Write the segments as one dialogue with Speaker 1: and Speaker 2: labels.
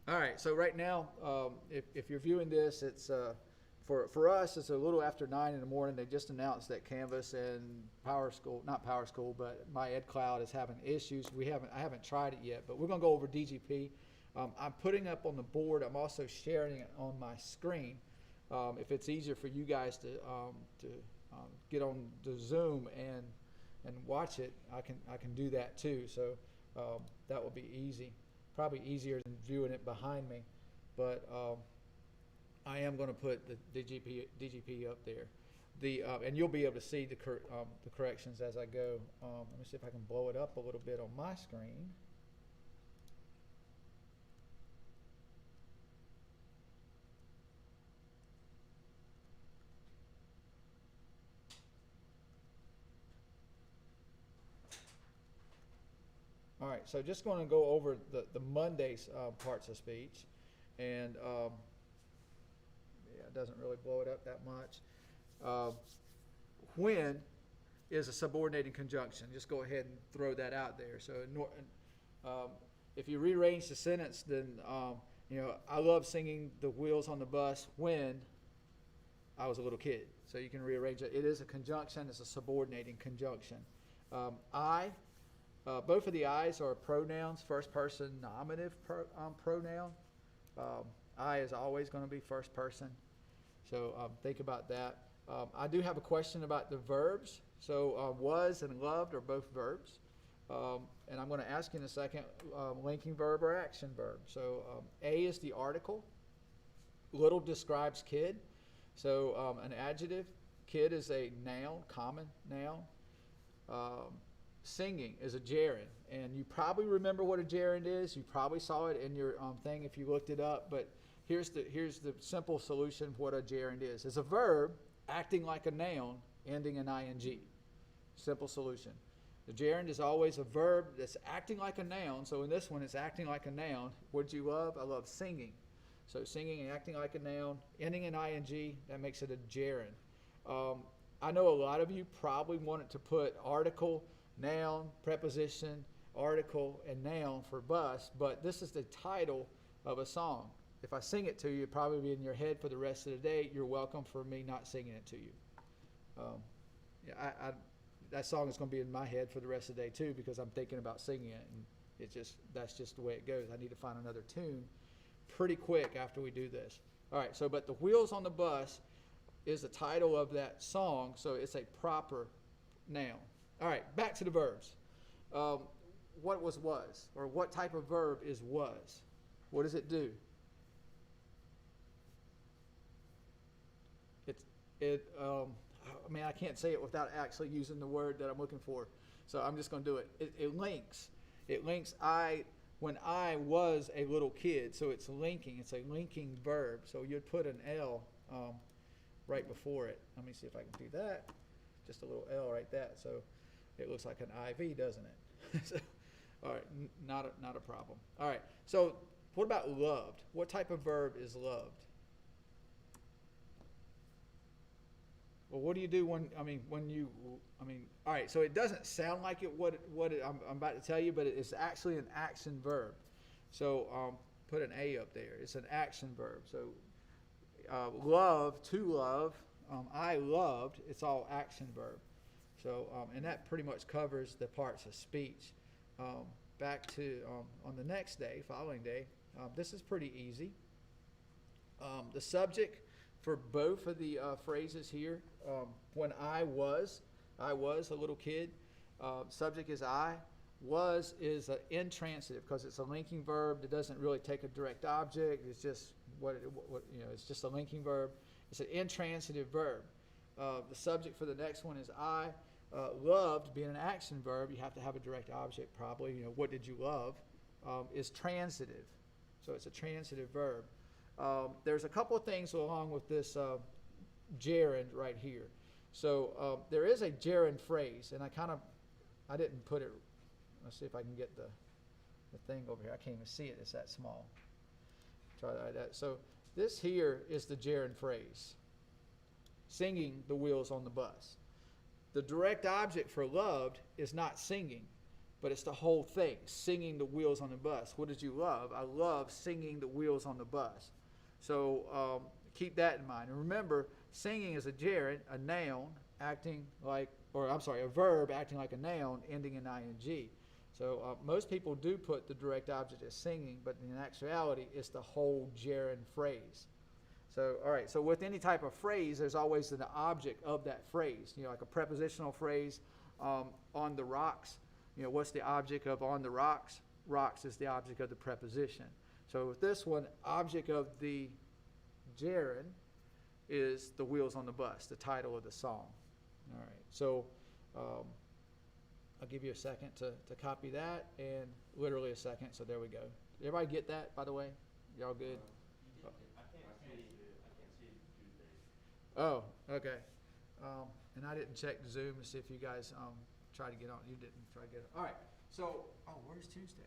Speaker 1: All right, so right now, if you're viewing this, it's for us, it's a little after 9 in the morning. They just announced that Canvas and Power School, not Power School, but My Ed Cloud is having issues. I haven't tried it yet, but we're going to go over DGP. I'm putting up on the board. I'm also sharing it on my screen. If it's easier for you guys to get on the Zoom and watch it, I can do that too. So that will be easy. Probably easier than viewing it behind me, but I am going to put the DGP up there. And you'll be able to see the corrections as I go. Let me see if I can blow it up a little bit on my screen. All right, so just going to go over the Monday's parts of speech, and yeah, it doesn't really blow it up that much. When is a subordinating conjunction. Just go ahead and throw that out there. So if you rearrange the sentence, then I love singing the wheels on the bus when I was a little kid. So you can rearrange it. It is a conjunction. It's a subordinating conjunction. Both of the I's are pronouns, first person nominative pronoun. I is always going to be first person. So think about that. I do have a question about the verbs. So was and loved are both verbs. And I'm going to ask you in a second, linking verb or action verb. So A is the article. Little describes kid. So an adjective. Kid is a noun, common noun. Singing is a gerund, and you probably remember what a gerund is. You probably saw it in your thing if you looked it up, but here's the simple solution of what a gerund is. It's a verb acting like a noun ending in ing. Simple solution. The gerund is always a verb that's acting like a noun. So in this one, it's acting like a noun. What do you love? I love singing. So singing and acting like a noun, ending in ing, that makes it a gerund. I know a lot of you probably wanted to put article, noun, preposition, article, and noun for bus, but this is the title of a song. If I sing it to you, it'll probably be in your head for the rest of the day. You're welcome for me not singing it to you. That song is going to be in my head for the rest of the day too, because I'm thinking about singing it, and that's just the way it goes. I need to find another tune pretty quick after we do this. All right, but the wheels on the bus is the title of that song, so it's a proper noun. All right, back to the verbs. What was, or what type of verb is was? What does it do? I can't say it without actually using the word that I'm looking for. So I'm just going to do it. It links. It links when I was a little kid. So it's linking. It's a linking verb. So you'd put an L right before it. Let me see if I can do that. Just a little L right there. So it looks like an IV, doesn't it? So, all right, not a problem. All right, so what about loved? What type of verb is loved? Well, what do you do all right, so it doesn't sound like I'm about to tell you, but it's actually an action verb. So put an A up there. It's an action verb. So love, to love, I loved, it's all action verb. So, and that pretty much covers the parts of speech. Back to on the next day, following day, this is pretty easy. The subject for both of the phrases here, when I was a little kid, subject is I. Was is an intransitive because it's a linking verb that doesn't really take a direct object. It's just it's just a linking verb. It's an intransitive verb. The subject for the next one is I. Loved, being an action verb, you have to have a direct object probably. What did you love? Is transitive. So it's a transitive verb. There's a couple of things along with this gerund right here. So there is a gerund phrase, and I didn't put it. Let's see if I can get the thing over here. I can't even see it. It's that small. Try that. So this here is the gerund phrase. Singing the wheels on the bus. The direct object for loved is not singing. but it's the whole thing, singing the wheels on the bus. What did you love? I love singing the wheels on the bus. So keep that in mind. And remember, singing is a gerund, a noun, acting like, or I'm sorry, a verb acting like a noun, ending in ing. So most people do put the direct object as singing, but in actuality, it's the whole gerund phrase. So, all right, so with any type of phrase, there's always an object of that phrase. You know, like a prepositional phrase, on the rocks. You know, what's the object of on the rocks? Rocks is the object of the preposition. So with this one, object of the gerund is the wheels on the bus, the title of the song. All right, so I'll give you a second to copy that, and literally a second, so there we go. Did everybody get that, by the way? Y'all good? Oh, okay. And I didn't check Zoom to see if you guys tried to get on. You didn't try to get on. All right. So, where's Tuesday?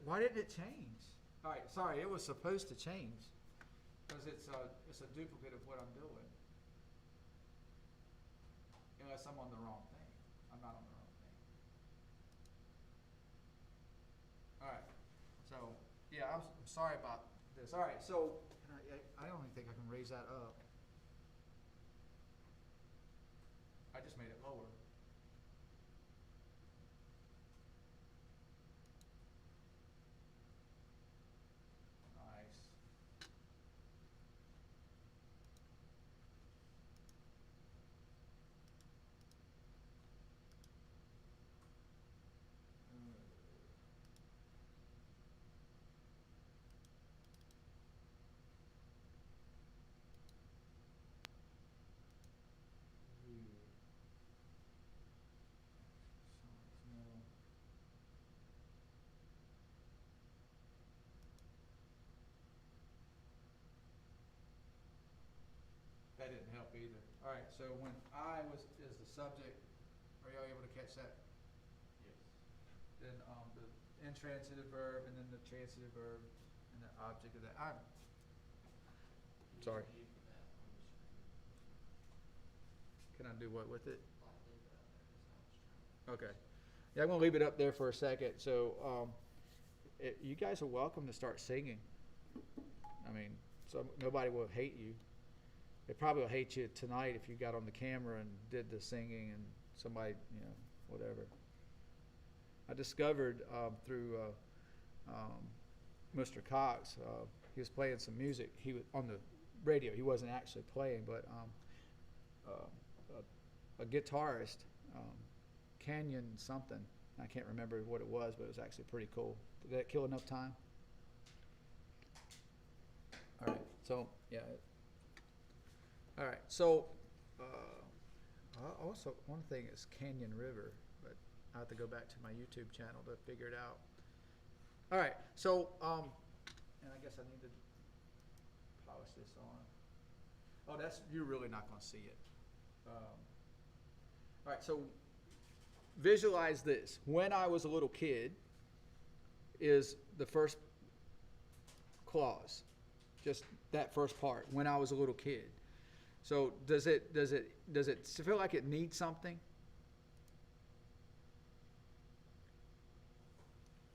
Speaker 1: Why didn't it change? All right. Sorry, it was supposed to change because it's a duplicate of what I'm doing. Unless I'm on the wrong thing. I'm not on the wrong thing. All right. So, yeah, I'm sorry about this. All right. So, I don't even think I can raise that up. I just made it lower. Nice. That didn't help either. All right, so when I is the subject, are y'all able to catch that?
Speaker 2: Yes.
Speaker 1: Then the intransitive verb, and then the transitive verb, and the object of that. I'm sorry. Can I do what with it? Okay. Yeah, I'm gonna leave it up there for a second. So you guys are welcome to start singing. I mean, so nobody will hate you. They probably will hate you tonight if you got on the camera and did the singing and somebody, whatever. I discovered through Mr. Cox, he was playing some music. He was on the radio. He wasn't actually playing, but a guitarist, Canyon something. I can't remember what it was, but it was actually pretty cool. Did that kill enough time? All right. So yeah. All right, so also one thing is Canyon River, but I have to go back to my YouTube channel to figure it out. All right, so and I guess I need to polish this on. Oh, you're really not going to see it. All right, so visualize this. When I was a little kid is the first clause, just that first part. When I was a little kid. So does it feel like it needs something?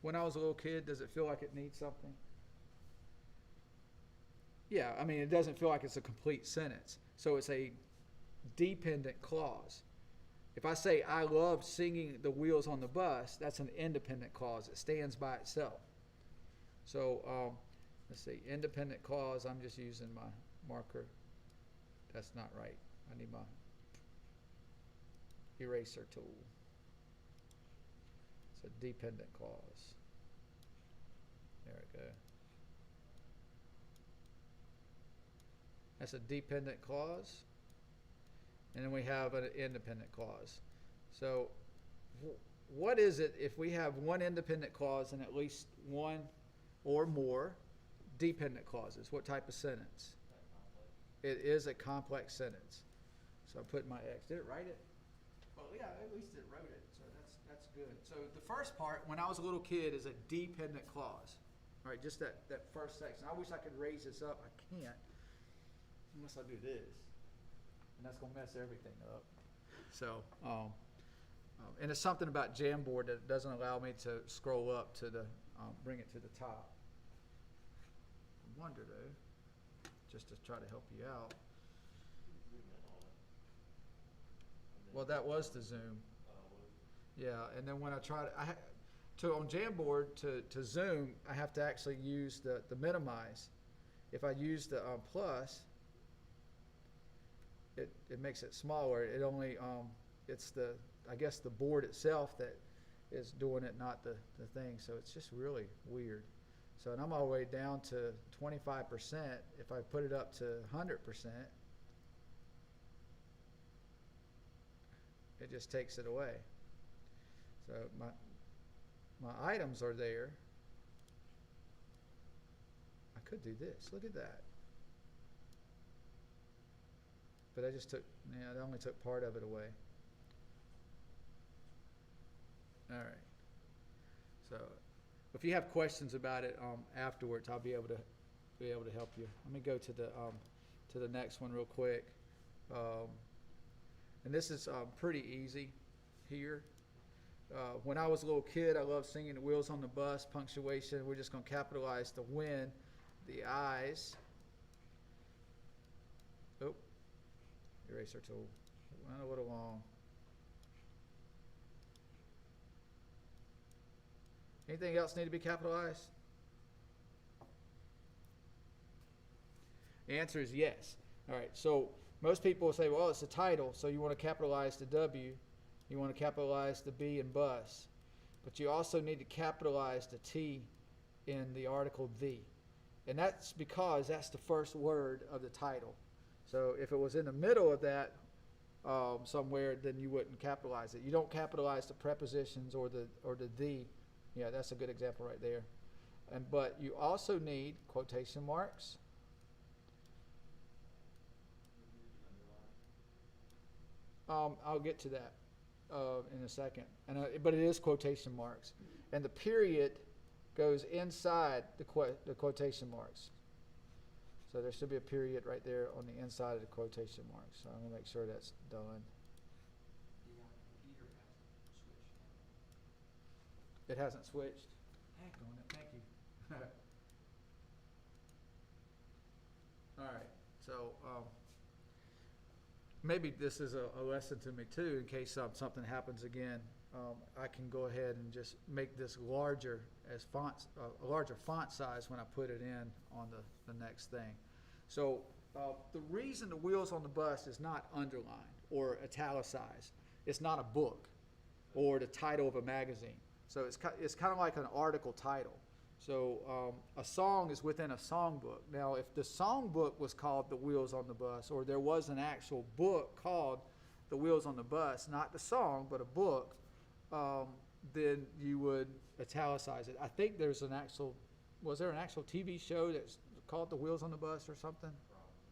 Speaker 1: When I was a little kid, does it feel like it needs something? Yeah, I mean, it doesn't feel like it's a complete sentence. So it's a dependent clause. If I say, I love singing the wheels on the bus, that's an independent clause. It stands by itself. So let's see, independent clause, I'm just using my marker. That's not right. I need my eraser tool. It's a dependent clause. There we go. That's a dependent clause. And then we have an independent clause. So what is it if we have one independent clause and at least one or more dependent clauses? What type of sentence? It is a complex sentence. So I put my X. Did it write it? Well, yeah, at least it wrote it. So that's good. So the first part, when I was a little kid, is a dependent clause. All right, just that first section. I wish I could raise this up. I can't unless I do this. And that's going to mess everything up. So And it's something about Jamboard that doesn't allow me to scroll up to the, bring it to the top. I wonder though, just to try to help you out. Well, that was the zoom. Yeah, and then when I try to, on Jamboard to zoom, I have to actually use the minimize. If I use the plus, it makes it smaller. It only, it's the, I guess the board itself that is doing it, not the thing. So it's just really weird. So, and I'm all the way down to 25%. If I put it up to 100%, it just takes it away. So my items are there. I could do this. Look at that. But I just took, yeah, I only took part of it away. All right. So if you have questions about it afterwards, I'll be able to help you. Let me go to the next one real quick. And this is pretty easy here. When I was a little kid, I loved singing the Wheels on the Bus, punctuation. We're just going to capitalize the when, the I's. Oh, eraser tool. Went a little long. Anything else need to be capitalized? The answer is yes. All right, so most people will say, well, it's a title, so you want to capitalize the W. You want to capitalize the B in bus. But you also need to capitalize the T in the article the. And that's because that's the first word of the title. So if it was in the middle of that somewhere, then you wouldn't capitalize it. You don't capitalize the prepositions or the. Yeah, that's a good example right there. But you also need quotation marks. I'll get to that in a second. But it is quotation marks. And the period goes inside the quotation marks. So there should be a period right there on the inside of the quotation marks. So I'm going to make sure that's done. It hasn't switched? Heck on it. Thank you. All right. So maybe this is a lesson to me too, in case something happens again. I can go ahead and just make this larger as fonts, a larger font size when I put it in on the next thing. So the reason the Wheels on the Bus is not underlined or italicized, it's not a book or the title of a magazine. So it's kind of like an article title. So a song is within a songbook. Now, if the songbook was called The Wheels on the Bus, or there was an actual book called The Wheels on the Bus, not the song, but a book, then you would italicize it. I think there's was there an actual TV show that's called The Wheels on the Bus or something?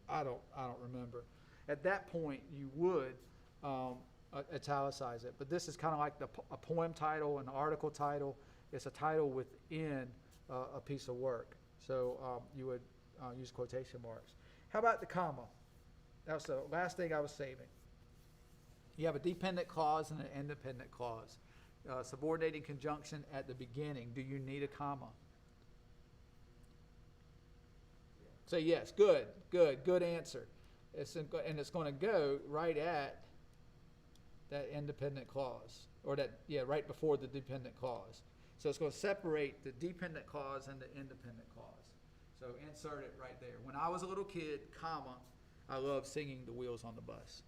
Speaker 1: I don't remember. At that point, you would italicize it. But this is kind of like a poem title, an article title. It's a title within a piece of work. So you would use quotation marks. How about the comma? That was the last thing I was saving. You have a dependent clause and an independent clause. Subordinating conjunction at the beginning. Do you need a comma? Say yes. Good answer. And it's going to go right at that independent clause, or right before the dependent clause. So it's going to separate the dependent clause and the independent clause. So insert it right there. When I was a little kid, comma, I loved singing The Wheels on the Bus.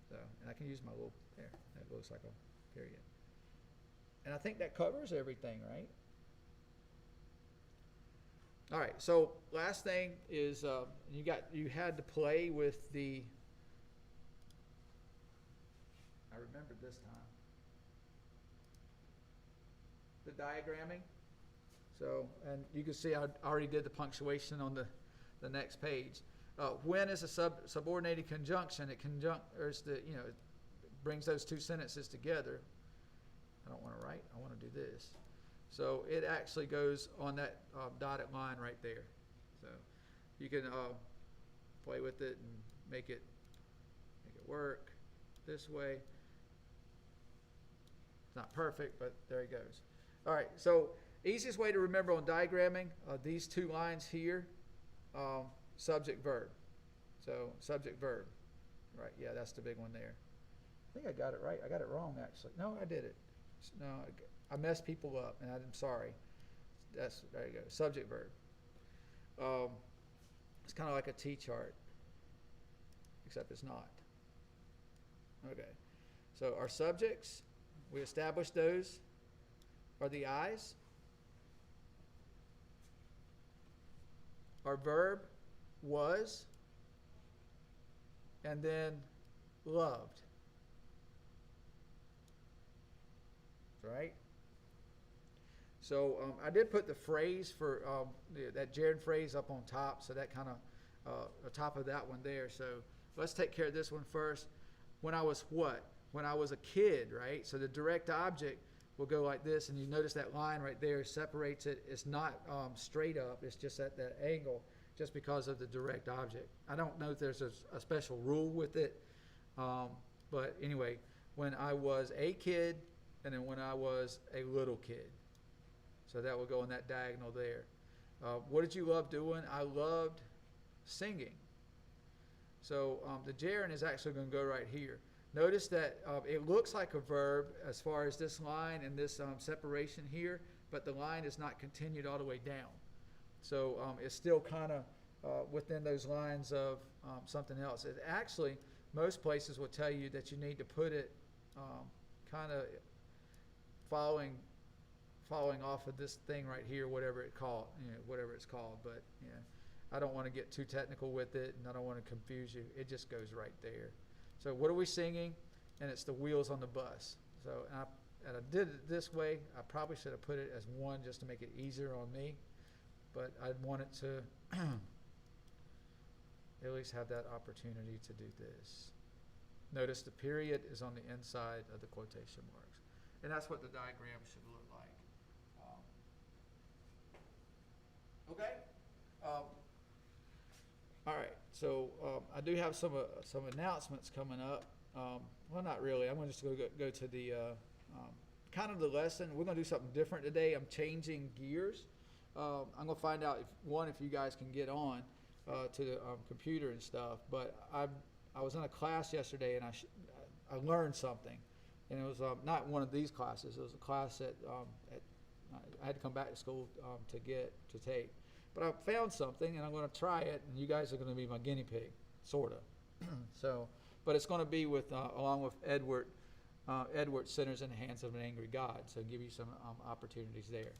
Speaker 1: So, and I can use my little, there, that looks like a period. And I think that covers everything, right? All right, so last thing is you had to play with the, I remembered this time, the diagramming. So, and you can see I already did the punctuation on the next page. When is a subordinated conjunction? It it brings those two sentences together. I don't want to write. I want to do this. So it actually goes on that dotted line right there. So you can play with it and make it work this way. It's not perfect, but there he goes. All right, so easiest way to remember on diagramming, these two lines here, subject verb. So subject verb, right? Yeah, that's the big one there. I think I got it right. I got it wrong actually. No, I did it. No, I messed people up, and I'm sorry. There you go. Subject verb. It's kind of like a T-chart, except it's not. Okay. So our subjects, we established those, are the eyes. Our verb was, and then loved. Right? So I did put the phrase for that gerund phrase up on top, so that kind of the top of that one there. So let's take care of this one first. When I was what? When I was a kid, right? So the direct object will go like this, and you notice that line right there separates it. It's not straight up. It's just at that angle, just because of the direct object. I don't know if there's a special rule with it, but anyway, when I was a kid, and then when I was a little kid. So that will go in that diagonal there. What did you love doing? I loved singing. So the gerund is actually going to go right here. Notice that it looks like a verb as far as this line and this separation here, but the line is not continued all the way down. So it's still kind of within those lines of something else. It actually, most places will tell you that you need to put it kind of following off of this thing right here, whatever it's called. But yeah, I don't want to get too technical with it, and I don't want to confuse you. It just goes right there. So what are we singing? And it's the wheels on the bus. So and I did it this way. I probably should have put it as one just to make it easier on me, but I wanted to at least have that opportunity to do this. Notice the period is on the inside of the quotation marks. And that's what the diagram should look like. Okay? All right, so I do have some announcements coming up. Well, not really. I'm going to just go to the kind of the lesson. We're going to do something different today. I'm changing gears. I'm going to find out if you guys can get on to the computer and stuff. But I was in a class yesterday, and I learned something. And it was not one of these classes. It was a class that I had to come back to school to take. But I found something, and I'm going to try it, and you guys are going to be my guinea pig, sort of. So, but it's going to be with along with Edward Sinners in the Hands of an Angry God. So give you some opportunities there.